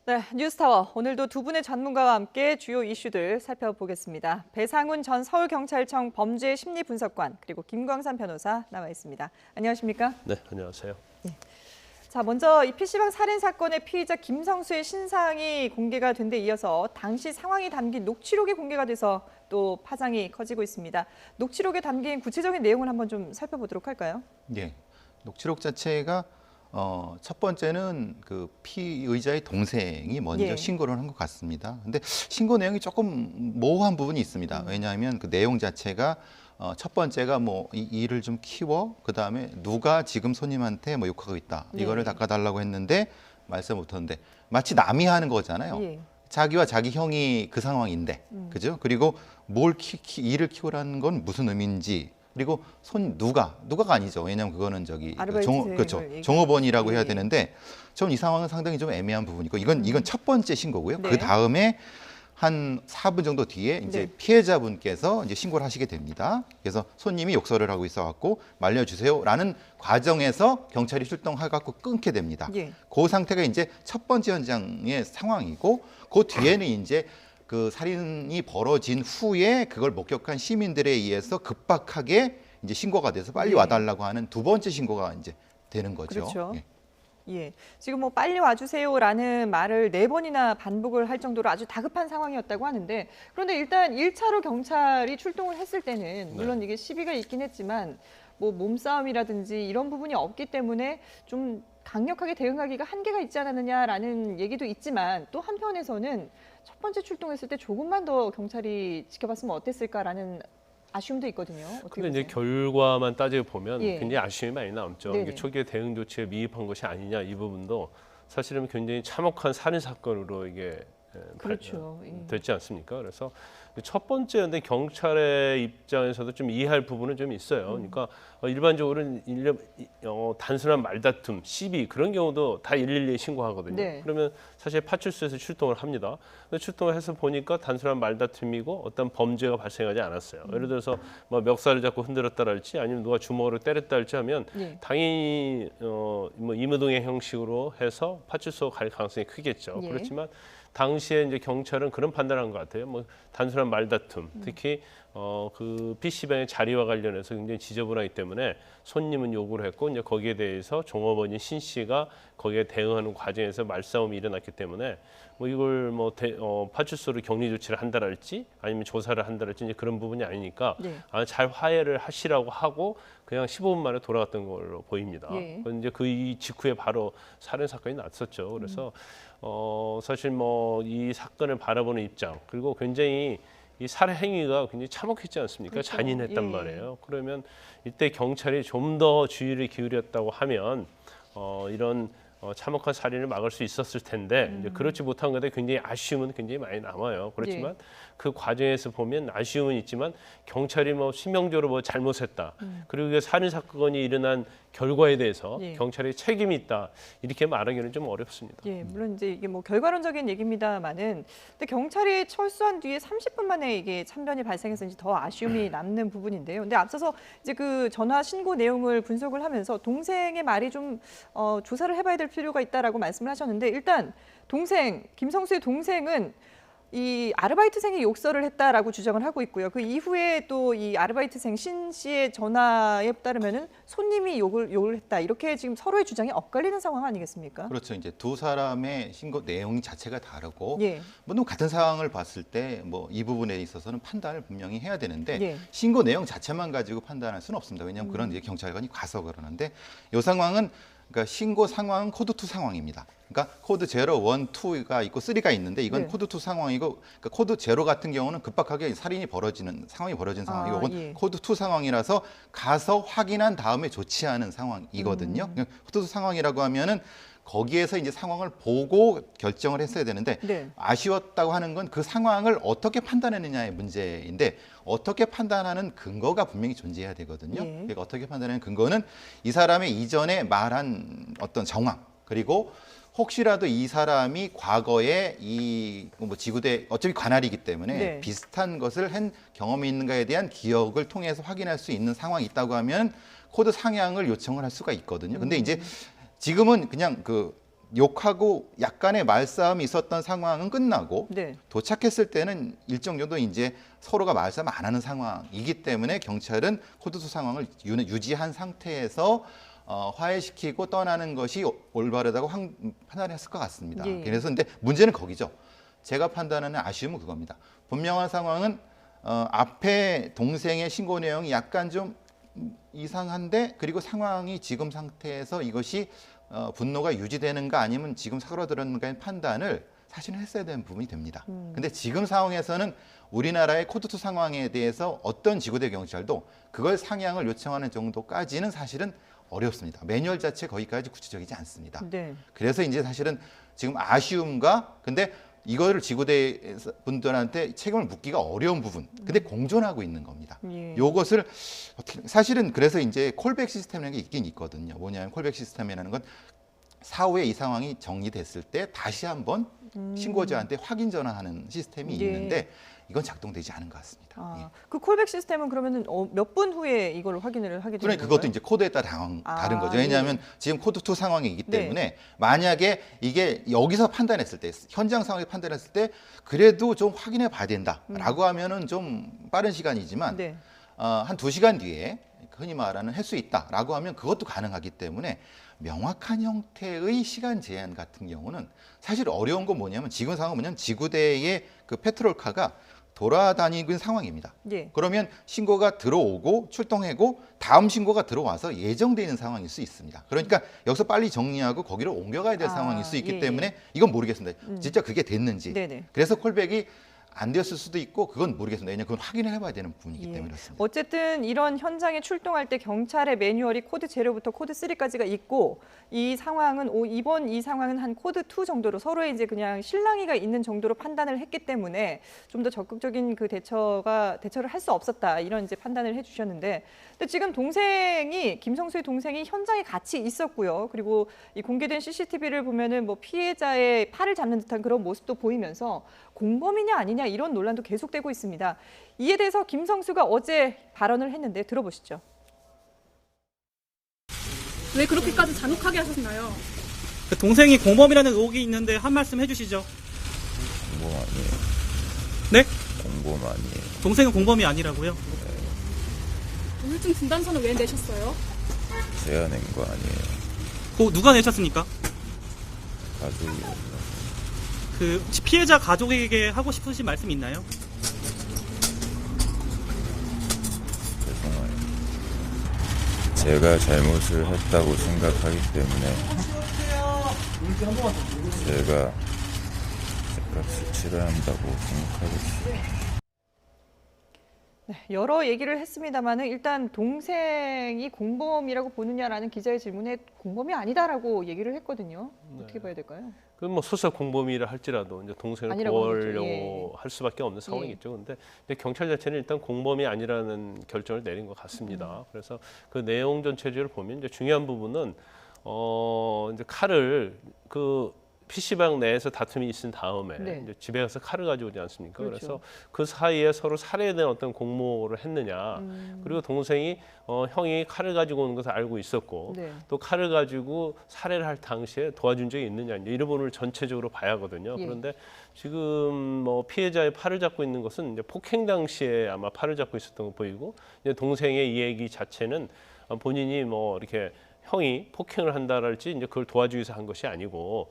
네, 뉴스타워 오늘도 두 분의 전문가와 함께 주요 이슈들 살펴보겠습니다. 배상훈 전 서울경찰청 범죄심리분석관 그리고 김광산 변호사 나와 있습니다. 안녕하십니까? 네, 안녕하세요. 자, 먼저 이 PC방 살인 사건의 피의자 김성수의 신상이 공개가 된 데 이어서 당시 상황이 담긴 녹취록이 공개가 돼서 또 파장이 커지고 있습니다. 녹취록에 담긴 구체적인 내용을 한번 좀 살펴보도록 할까요? 예, 녹취록 자체가 첫 번째는 그 피의자의 동생이 먼저 예. 신고를 한 것 같습니다. 근데 신고 내용이 조금 모호한 부분이 있습니다. 왜냐하면 그 내용 자체가 첫 번째가 뭐 이 일을 좀 키워, 그 다음에 누가 지금 손님한테 뭐 욕하고 있다, 이거를 네. 닦아달라고 했는데 말씀 못하는데 마치 남이 하는 거잖아요. 예. 자기와 자기 형이 그 상황인데, 그죠? 그리고 뭘 일을 키우라는 건 무슨 의미인지, 그리고 누가가 아니죠. 왜냐하면 그거는 저기 아르바이트생을 그렇죠. 얘기하는 종업원이라고 거죠. 해야 예. 되는데, 전 이 상황은 상당히 좀 애매한 부분이고, 이건 첫 번째 신고고요. 네. 그 다음에 한 4분 정도 뒤에 이제 네. 피해자분께서 이제 신고를 하시게 됩니다. 그래서 손님이 욕설을 하고 있어갖고 말려주세요라는 과정에서 경찰이 출동해갖고 끊게 됩니다. 예. 그 상태가 이제 첫 번째 현장의 상황이고, 그 뒤에는 이제 그 살인이 벌어진 후에 그걸 목격한 시민들에 의해서 급박하게 이제 신고가 돼서 빨리 네. 와달라고 하는 두 번째 신고가 이제 되는 거죠. 그렇죠. 예. 예, 지금 뭐 빨리 와주세요라는 말을 4번이나 반복을 할 정도로 아주 다급한 상황이었다고 하는데, 그런데 일단 1차로 경찰이 출동을 했을 때는 물론 이게 시비가 있긴 했지만 뭐 몸싸움이라든지 이런 부분이 없기 때문에 좀 강력하게 대응하기가 한계가 있지 않았느냐라는 얘기도 있지만, 또 한편에서는 첫 번째 출동했을 때 조금만 더 경찰이 지켜봤으면 어땠을까라는 아쉬움도 있거든요. 어떻게 근데 이제 보세요? 결과만 따져 보면 예. 굉장히 아쉬움이 많이 남죠. 네네. 이게 초기에 대응 조치에 미흡한 것이 아니냐, 이 부분도 사실은 굉장히 참혹한 살인 사건으로 이게 그렇죠. 예. 됐지 않습니까? 그래서 첫 번째 근데 경찰의 입장에서도 좀 이해할 부분은 좀 있어요. 그러니까 일반적으로는 단순한 말다툼, 시비 그런 경우도 다 112에 신고하거든요. 네. 그러면 사실 파출소에서 출동을 합니다. 근데 출동을 해서 보니까 단순한 말다툼이고 어떤 범죄가 발생하지 않았어요. 예를 들어서 뭐 멱살을 잡고 흔들었다랄지 아니면 누가 주먹으로 때렸다랄지 하면 예. 당연히 뭐 임의동의 형식으로 해서 파출소 갈 가능성이 크겠죠. 예. 그렇지만 당시에 이제 경찰은 그런 판단을 한 것 같아요. 뭐 단순한 말다툼, 특히 그 PC방의 자리와 관련해서 굉장히 지저분하기 때문에 손님은 요구를 했고 이제 거기에 대해서 종업원인 신 씨가 거기에 대응하는 과정에서 말싸움이 일어났기 때문에 뭐 이걸 뭐 파출소로 격리 조치를 한다랄지 아니면 조사를 한다랄지 이제 그런 부분이 아니니까 네. 잘 화해를 하시라고 하고 그냥 15분 만에 돌아갔던 걸로 보입니다. 예. 이제 그 이 직후에 바로 살인 사건이 났었죠. 그래서 사실 뭐 이 사건을 바라보는 입장 그리고 굉장히 이 살해 행위가 굉장히 참혹했지 않습니까? 그렇죠. 잔인했단 예. 말이에요. 그러면 이때 경찰이 좀 더 주의를 기울였다고 하면 이런 참혹한 살인을 막을 수 있었을 텐데 이제 그렇지 못한 것에 굉장히 아쉬움은 굉장히 많이 남아요. 그렇지만 예. 그 과정에서 보면 아쉬움은 있지만 경찰이 뭐 치명적으로 뭐 잘못했다. 그리고 그 살인 사건이 일어난 결과에 대해서 예. 경찰이 책임이 있다. 이렇게 말하기는 좀 어렵습니다. 예, 물론 이제 이게 뭐 결과론적인 얘기입니다만은, 근데 경찰이 철수한 뒤에 30분 만에 이게 참변이 발생해서 이제 더 아쉬움이 남는 부분인데요. 근데 앞서서 이제 그 전화 신고 내용을 분석을 하면서 동생의 말이 좀 조사를 해봐야 될 필요가 있다라고 말씀을 하셨는데, 일단 김성수의 동생은 이 아르바이트생이 욕설을 했다라고 주장을 하고 있고요. 그 이후에 또 이 아르바이트생 신 씨의 전화에 따르면은 손님이 욕을 했다. 이렇게 지금 서로의 주장이 엇갈리는 상황 아니겠습니까? 그렇죠. 이제 두 사람의 신고 내용 자체가 다르고, 예. 물론 같은 상황을 봤을 때 뭐 이 부분에 있어서는 판단을 분명히 해야 되는데 예. 신고 내용 자체만 가지고 판단할 수는 없습니다. 왜냐하면 그런 이제 경찰관이 가서 그러는데, 이 상황은 그러니까 신고 상황은 코드 2 상황입니다. 그러니까 코드 0, 1, 2가 있고 3가 있는데 이건 네. 코드 2 상황이고, 그러니까 코드 0 같은 경우는 급박하게 살인이 벌어지는 상황이 벌어진 상황이고, 이건 예. 코드 2 상황이라서 가서 확인한 다음에 조치하는 상황이거든요. 그러니까 코드 2 상황이라고 하면은 거기에서 이제 상황을 보고 결정을 했어야 되는데, 네. 아쉬웠다고 하는 건 그 상황을 어떻게 판단했느냐의 문제인데, 어떻게 판단하는 근거가 분명히 존재해야 되거든요. 예. 그러니까 어떻게 판단하는 근거는 이 사람의 이전에 말한 어떤 정황, 그리고 혹시라도 이 사람이 과거에 이 뭐 지구대 어차피 관할이기 때문에 네. 비슷한 것을 한 경험이 있는가에 대한 기억을 통해서 확인할 수 있는 상황이 있다고 하면 코드 상향을 요청을 할 수가 있거든요. 근데 이제 지금은 그냥 그 욕하고 약간의 말싸움이 있었던 상황은 끝나고 네. 도착했을 때는 일정 정도 이제 서로가 말싸움 안 하는 상황이기 때문에 경찰은 코드2 상황을 유지한 상태에서 화해시키고 떠나는 것이 올바르다고 판단했을 것 같습니다. 예. 그래서 근데 문제는 거기죠. 제가 판단하는 아쉬움은 그겁니다. 분명한 상황은 앞에 동생의 신고 내용이 약간 좀 이상한데 그리고 상황이 지금 상태에서 이것이 분노가 유지되는가 아니면 지금 사그라들었는가의 판단을 사실은 했어야 되는 부분이 됩니다. 근데 지금 상황에서는 우리나라의 코드2 상황에 대해서 어떤 지구대 경찰도 그걸 상향을 요청하는 정도까지는 사실은 어렵습니다. 매뉴얼 자체 거기까지 구체적이지 않습니다. 네. 그래서 이제 사실은 지금 아쉬움과 근데 이거를 지구대 분들한테 책임을 묻기가 어려운 부분. 근데 공존하고 있는 겁니다. 예. 요것을 어떻게 사실은 그래서 이제 콜백 시스템이라는 게 있긴 있거든요. 뭐냐면 콜백 시스템이라는 건 사후에 이 상황이 정리됐을 때 다시 한번 신고자한테 확인 전화하는 시스템이 예. 있는데 이건 작동되지 않은 것 같습니다. 예. 그 콜백 시스템은 그러면은 몇 분 후에 이걸 확인을 하게 되는 그러니까 건가요? 그것도 이제 코드에 따라 다른 거죠. 왜냐하면 지금 코드2 상황이기 네. 때문에 만약에 이게 여기서 판단했을 때 현장 상황에 판단했을 때 그래도 좀 확인해 봐야 된다라고 하면은 좀 빠른 시간이지만 네. 한 2시간 뒤에 흔히 말하는 할 수 있다라고 하면 그것도 가능하기 때문에 명확한 형태의 시간 제한 같은 경우는 사실 어려운 건 뭐냐면 지금 상황은 뭐냐면 지구대의 그 페트롤카가 돌아다니고 있는 상황입니다. 예. 그러면 신고가 들어오고 출동하고 다음 신고가 들어와서 예정되어 있는 상황일 수 있습니다. 그러니까 여기서 빨리 정리하고 거기로 옮겨가야 될 상황일 수 있기 예, 때문에 이건 모르겠습니다. 진짜 그게 됐는지. 네네. 그래서 콜백이 안 되었을 수도 있고 그건 모르겠습니다. 왜냐하면 그건 확인을 해봐야 되는 부분이기 예. 때문에 그렇습니다. 어쨌든 이런 현장에 출동할 때 경찰의 매뉴얼이 코드 제로부터 코드 3까지가 있고 이 상황은 이번 이 상황은 한 코드 2 정도로 서로의 이제 그냥 실랑이가 있는 정도로 판단을 했기 때문에 좀 더 적극적인 그 대처를 할 수 없었다 이런 이제 판단을 해주셨는데 근데 지금 김성수의 동생이 현장에 같이 있었고요. 그리고 이 공개된 CCTV를 보면은 뭐 피해자의 팔을 잡는 듯한 그런 모습도 보이면서 공범이냐 아니냐 이런 논란도 계속되고 있습니다. 이에 대해서 김성수가 어제 발언을 했는데 들어보시죠. 왜 그렇게까지 잔혹하게 하셨나요? 그 동생이 공범이라는 의혹이 있는데 한 말씀 해주시죠. 공범 아니에요. 네? 공범 아니에요. 동생은 공범이 아니라고요? 우울증 진단서는 왜 내셨어요? 제가 낸 거 아니에요. 그거 누가 내셨습니까? 가족이 그 혹시 피해자 가족에게 하고 싶으신 말씀 있나요? 죄송해요. 제가 잘못을 했다고 생각하기 때문에 제가 값을 치러야 한다고 생각하고 있어요. 네, 여러 얘기를 했습니다만은 일단 동생이 공범이라고 보느냐라는 기자의 질문에 공범이 아니다라고 얘기를 했거든요. 어떻게 봐야 될까요? 그 뭐 소설 공범이라 할지라도 이제 동생을 아니라고 구하려고 하겠죠. 할 수밖에 없는 상황이겠죠. 근데 경찰 자체는 일단 공범이 아니라는 결정을 내린 것 같습니다. 그래서 그 내용 전체를 보면 이제 중요한 부분은 이제 칼을 그 PC방 내에서 다툼이 있은 다음에 네. 이제 집에 가서 칼을 가져오지 않습니까? 그렇죠. 그래서 그 사이에 서로 살해에 대한 어떤 공모를 했느냐. 그리고 동생이 형이 칼을 가지고 오는 것을 알고 있었고 네. 또 칼을 가지고 살해를 할 당시에 도와준 적이 있느냐 이제 이런 부분을 전체적으로 봐야 하거든요. 예. 그런데 지금 뭐 피해자의 팔을 잡고 있는 것은 이제 폭행 당시에 아마 팔을 잡고 있었던 거 보이고 이제 동생의 이 얘기 자체는 본인이 뭐 이렇게 형이 폭행을 한다랄지 이제 그걸 도와주기 위해서 한 것이 아니고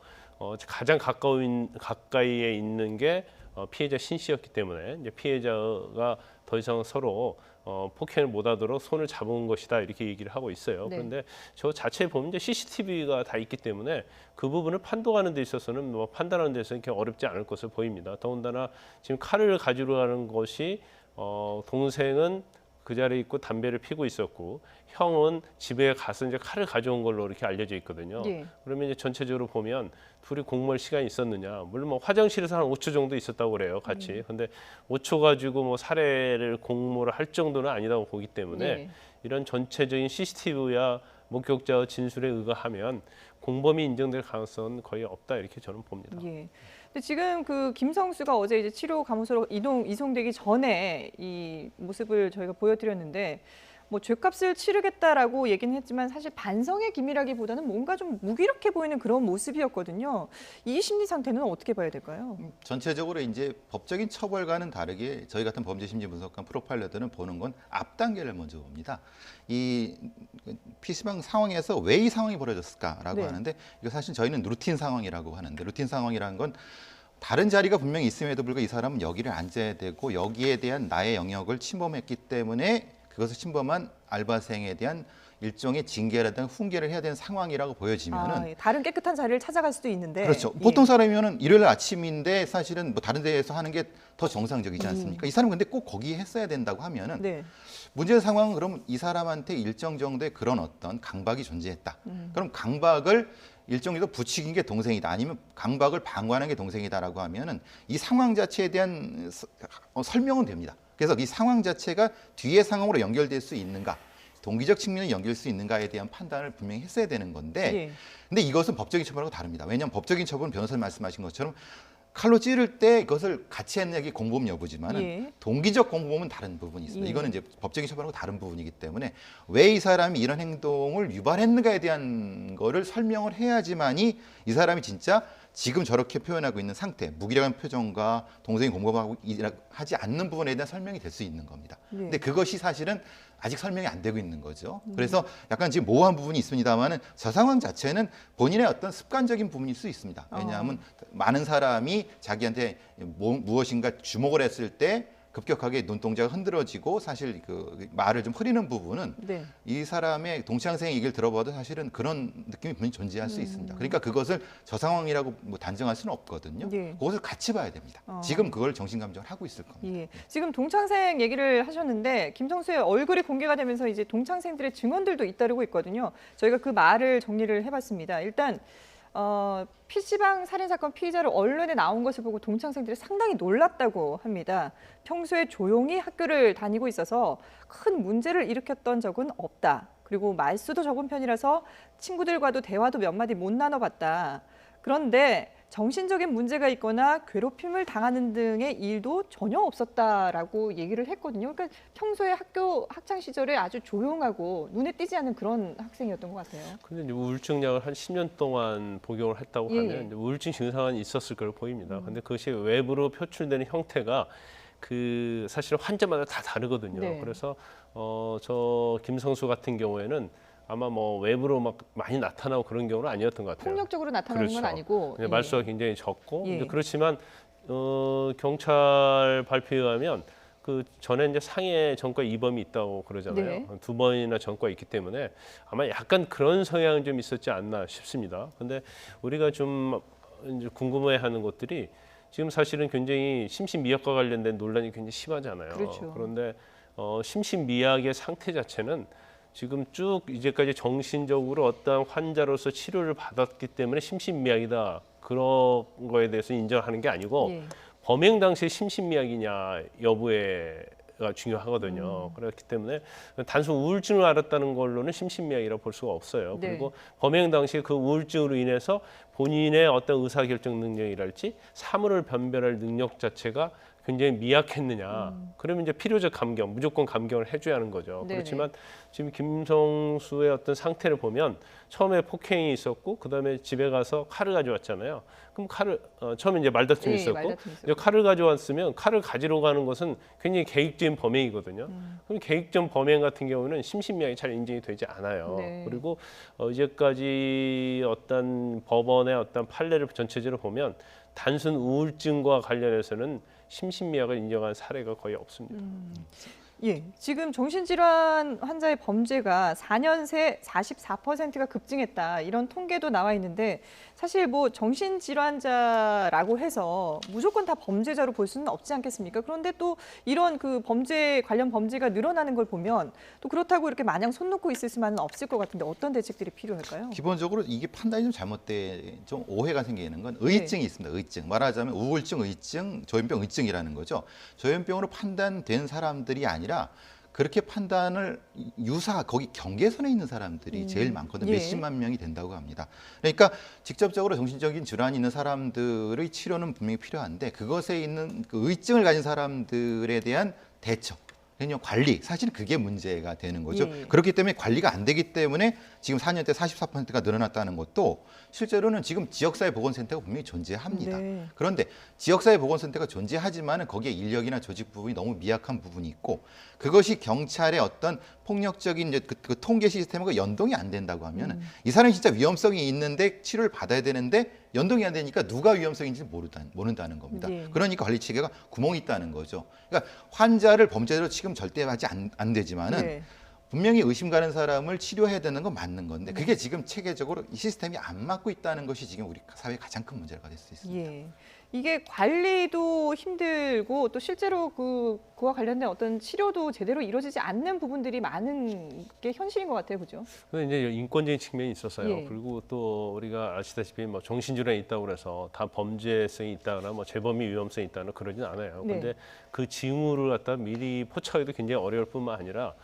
가장 가까이에 있는 게 피해자 신 씨였기 때문에 이제 피해자가 더 이상 서로 폭행을 못하도록 손을 잡은 것이다 이렇게 얘기를 하고 있어요. 네. 그런데 저 자체에 보면 이제 CCTV가 다 있기 때문에 그 부분을 판독하는 데 있어서는 뭐 판단하는 데서 이렇게 어렵지 않을 것으로 보입니다. 더군다나 지금 칼을 가지러 가는 것이 동생은 그 자리에 있고 담배를 피고 있었고 형은 집에 가서 이제 칼을 가져온 걸로 이렇게 알려져 있거든요. 예. 그러면 이제 전체적으로 보면 둘이 공모할 시간이 있었느냐? 물론 뭐 화장실에서 한 5초 정도 있었다고 그래요, 같이. 근데 5초 가지고 뭐 살해를 공모를 할 정도는 아니라고 보기 때문에 예. 이런 전체적인 CCTV와 목격자 진술에 의거하면 공범이 인정될 가능성은 거의 없다 이렇게 저는 봅니다. 예. 근데 지금 그 김성수가 어제 이제 치료 감호소로 이송되기 전에 이 모습을 저희가 보여드렸는데 뭐 죄값을 치르겠다라고 얘기는 했지만 사실 반성의 기미라기보다는 뭔가 좀 무기력해 보이는 그런 모습이었거든요. 이 심리 상태는 어떻게 봐야 될까요? 전체적으로 이제 법적인 처벌과는 다르게 저희 같은 범죄 심리 분석관 프로파일러들은 보는 건 앞 단계를 먼저 봅니다. 이 PC방 상황에서 왜 이 상황이 벌어졌을까라고 네. 하는데 이거 사실 저희는 루틴 상황이라고 하는데 루틴 상황이라는 건 다른 자리가 분명히 있음에도 불구하고 이 사람은 여기를 앉아야 되고 여기에 대한 나의 영역을 침범했기 때문에 그것을 침범한 알바생에 대한 일종의 징계라든가 훈계를 해야 되는 상황이라고 보여지면은 예. 다른 깨끗한 자리를 찾아갈 수도 있는데 그렇죠. 예. 보통 사람이면은 일요일 아침인데 사실은 뭐 다른 데에서 하는 게 더 정상적이지 않습니까? 이 사람은 근데 꼭 거기에 했어야 된다고 하면은 네. 문제의 상황은 그럼 이 사람한테 일정 정도의 그런 어떤 강박이 존재했다. 그럼 강박을 일정 정도 부추긴 게 동생이다. 아니면 강박을 방관한 게 동생이다라고 하면은 이 상황 자체에 대한 설명은 됩니다. 그래서 이 상황 자체가 뒤의 상황으로 연결될 수 있는가, 동기적 측면에 연결될 수 있는가에 대한 판단을 분명히 했어야 되는 건데, 예. 근데 이것은 법적인 처벌하고 다릅니다. 왜냐하면 법적인 처벌은 변호사님 말씀하신 것처럼 칼로 찌를 때 이것을 같이 했느냐 공범 여부지만은 예. 동기적 공범은 다른 부분이 있습니다. 예. 이거는 이제 법적인 처벌하고 다른 부분이기 때문에 왜 이 사람이 이런 행동을 유발했는가에 대한 거를 설명을 해야지만이 이 사람이 진짜 지금 저렇게 표현하고 있는 상태, 무기력한 표정과 동생이 공범하고 하지 않는 부분에 대한 설명이 될 수 있는 겁니다. 예. 근데 그것이 사실은 아직 설명이 안 되고 있는 거죠. 그래서 약간 지금 모호한 부분이 있습니다만은 저 상황 자체는 본인의 어떤 습관적인 부분일 수 있습니다. 왜냐하면 많은 사람이 자기한테 무엇인가 주목을 했을 때 급격하게 눈동자가 흔들어지고 사실 그 말을 좀 흐리는 부분은 네. 이 사람의 동창생의 얘기를 들어봐도 사실은 그런 느낌이 분명히 존재할 수 있습니다. 그러니까 그것을 저 상황이라고 뭐 단정할 수는 없거든요. 예. 그것을 같이 봐야 됩니다. 지금 그걸 정신감정을 하고 있을 겁니다. 예. 지금 동창생 얘기를 하셨는데 김성수의 얼굴이 공개가 되면서 이제 동창생들의 증언들도 잇따르고 있거든요. 저희가 그 말을 정리를 해봤습니다. 일단 PC방 살인사건 피의자로 언론에 나온 것을 보고 동창생들이 상당히 놀랐다고 합니다. 평소에 조용히 학교를 다니고 있어서 큰 문제를 일으켰던 적은 없다. 그리고 말수도 적은 편이라서 친구들과도 대화도 몇 마디 못 나눠봤다. 그런데 정신적인 문제가 있거나 괴롭힘을 당하는 등의 일도 전혀 없었다라고 얘기를 했거든요. 그러니까 평소에 학교 학창 시절에 아주 조용하고 눈에 띄지 않는 그런 학생이었던 것 같아요. 근데 이제 우울증 약을 한 10년 동안 복용을 했다고 예. 하면 이제 우울증 증상은 있었을 거로 보입니다. 근데 그것이 외부로 표출되는 형태가 그 사실 환자마다 다 다르거든요. 네. 그래서 저 김성수 같은 경우에는 아마 뭐 외부로 막 많이 나타나고 그런 경우는 아니었던 것 같아요. 폭력적으로 나타나는 건 그렇죠. 아니고 네, 말수가 굉장히 적고 예. 근데 그렇지만 경찰 발표에 의하면 그 전에 이제 상해 전과 이범이 있다고 그러잖아요. 네. 2번이나 전과 있기 때문에 아마 약간 그런 성향이 좀 있었지 않나 싶습니다. 근데 우리가 좀 이제 궁금해하는 것들이 지금 사실은 굉장히 심신미약과 관련된 논란이 굉장히 심하잖아요. 그렇죠. 그런데 심신미약의 상태 자체는 지금 쭉 이제까지 정신적으로 어떤 환자로서 치료를 받았기 때문에 심신미약이다. 그런 거에 대해서 인정하는 게 아니고 예. 범행 당시에 심신미약이냐 여부가 중요하거든요. 그렇기 때문에 단순 우울증을 앓았다는 걸로는 심신미약이라고 볼 수가 없어요. 네. 그리고 범행 당시에 그 우울증으로 인해서 본인의 어떤 의사결정 능력이랄지 사물을 변별할 능력 자체가 굉장히 미약했느냐. 그러면 이제 필요적 감경, 무조건 감경을 해줘야 하는 거죠. 네네. 그렇지만 지금 김성수의 어떤 상태를 보면 처음에 폭행이 있었고 그다음에 집에 가서 칼을 가져왔잖아요. 그럼 칼을 처음에 이제 말다툼이 예, 있었고 말다툼이 있었고. 이제 칼을 가져왔으면 칼을 가지러 가는 것은 굉장히 계획적인 범행이거든요. 그럼 계획적 범행 같은 경우는 심신미약이 잘 인정이 되지 않아요. 네. 그리고 이제까지 어떤 법원의 어떤 판례를 전체적으로 보면 단순 우울증과 관련해서는 심신미약을 인정한 사례가 거의 없습니다. 예, 지금 정신질환 환자의 범죄가 4년 새 44%가 급증했다 이런 통계도 나와 있는데 사실 뭐 정신질환자라고 해서 무조건 다 범죄자로 볼 수는 없지 않겠습니까? 그런데 또 이런 그 범죄 관련 범죄가 늘어나는 걸 보면 또 그렇다고 이렇게 마냥 손 놓고 있을 수만은 없을 것 같은데 어떤 대책들이 필요할까요? 기본적으로 이게 판단이 좀 잘못돼 좀 오해가 생기는 건 의증이 있습니다. 의증. 말하자면 우울증, 의증, 조현병 의증이라는 거죠. 조현병으로 판단된 사람들이 아니라 그렇게 판단을 거기 경계선에 있는 사람들이 제일 많거든요. 예. 몇십만 명이 된다고 합니다. 그러니까 직접적으로 정신적인 질환이 있는 사람들의 치료는 분명히 필요한데 그것에 있는 그 의증을 가진 사람들에 대한 대처. 그냥 관리, 사실은 그게 문제가 되는 거죠. 예. 그렇기 때문에 관리가 안 되기 때문에 지금 4년 때 44%가 늘어났다는 것도 실제로는 지금 지역사회 보건센터가 분명히 존재합니다. 네. 그런데 지역사회 보건센터가 존재하지만은 거기에 인력이나 조직 부분이 너무 미약한 부분이 있고 그것이 경찰의 어떤 폭력적인 이제 그 통계 시스템과 연동이 안 된다고 하면은 이 사람이 진짜 위험성이 있는데 치료를 받아야 되는데 연동이 안 되니까 누가 위험성인지 모른다는 겁니다. 예. 그러니까 관리 체계가 구멍이 있다는 거죠. 그러니까 환자를 범죄자로 지금 절대 하지 안 되지만은 네. 분명히 의심 가는 사람을 치료해야 되는 건 맞는 건데 그게 지금 체계적으로 이 시스템이 안 맞고 있다는 것이 지금 우리 사회의 가장 큰 문제가 될 수 있습니다. 예. 이게 관리도 힘들고 또 실제로 그와 관련된 어떤 치료도 제대로 이루어지지 않는 부분들이 많은 게 현실인 것 같아요, 그죠? 그 이제 인권적인 측면이 있었어요. 예. 그리고 또 우리가 아시다시피 뭐 정신질환이 있다고 그래서 다 범죄성이 있다거나 뭐 재범이 위험성이 있다거나 그러진 않아요. 네. 근데 그 징후를 갖다 미리 포착하기도 굉장히 어려울 뿐만 아니라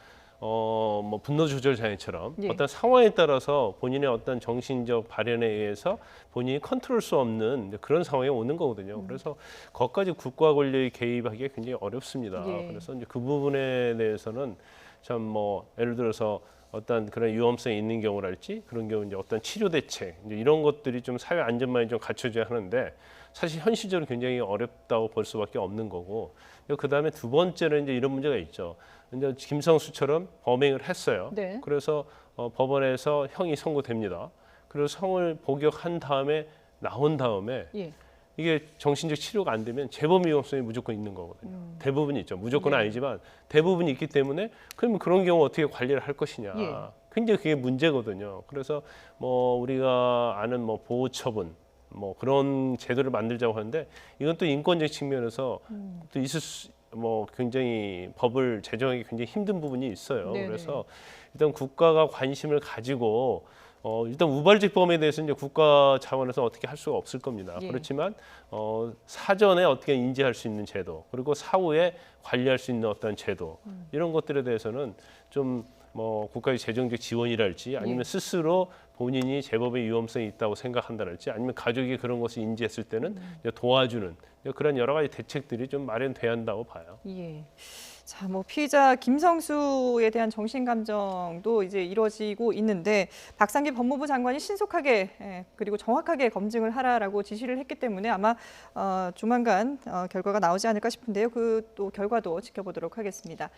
뭐 분노 조절 장애처럼 예. 어떤 상황에 따라서 본인의 어떤 정신적 발현에 의해서 본인이 컨트롤 수 없는 그런 상황이 오는 거거든요. 그래서 거기까지 국가 권력이 개입하기가 굉장히 어렵습니다. 예. 그래서 이제 그 부분에 대해서는 참 뭐 예를 들어서 어떤 그런 위험성이 있는 경우랄지 그런 경우 이제 어떤 치료 대책 이제 이런 것들이 좀 사회 안전망이 좀 갖춰져야 하는데 사실 현실적으로 굉장히 어렵다고 볼 수밖에 없는 거고 그 다음에 두 번째는 이제 이런 문제가 있죠. 이제 김성수처럼 범행을 했어요. 네. 그래서 법원에서 형이 선고됩니다. 그리고 성을 복역한 다음에 나온 다음에 예. 이게 정신적 치료가 안 되면 재범 위험성이 무조건 있는 거거든요. 대부분이 있죠. 무조건은 네. 아니지만 대부분이 있기 때문에 그러면 그런 경우 어떻게 관리를 할 것이냐. 예. 굉장히 그게 문제거든요. 그래서 뭐 우리가 아는 뭐 보호 처분 뭐 그런 제도를 만들자고 하는데 이건 또 인권적 측면에서 또 있을 수 뭐 굉장히 법을 제정하기 굉장히 힘든 부분이 있어요. 네네. 그래서 일단 국가가 관심을 가지고 일단 우발적 범에 대해서 이제 국가 차원에서 어떻게 할 수가 없을 겁니다. 예. 그렇지만 사전에 어떻게 인지할 수 있는 제도 그리고 사후에 관리할 수 있는 어떤 제도 이런 것들에 대해서는 좀 뭐 국가의 재정적 지원이랄지 아니면 예. 스스로 본인이 제법의 위험성이 있다고 생각한다랄지 아니면 가족이 그런 것을 인지했을 때는 이제 도와주는 그런 여러 가지 대책들이 좀 마련돼야 한다고 봐요. 예. 자, 뭐 피의자 김성수에 대한 정신 감정도 이제 이루어지고 있는데 박상기 법무부 장관이 신속하게 그리고 정확하게 검증을 하라라고 지시를 했기 때문에 아마 조만간 결과가 나오지 않을까 싶은데요. 그 또 결과도 지켜보도록 하겠습니다.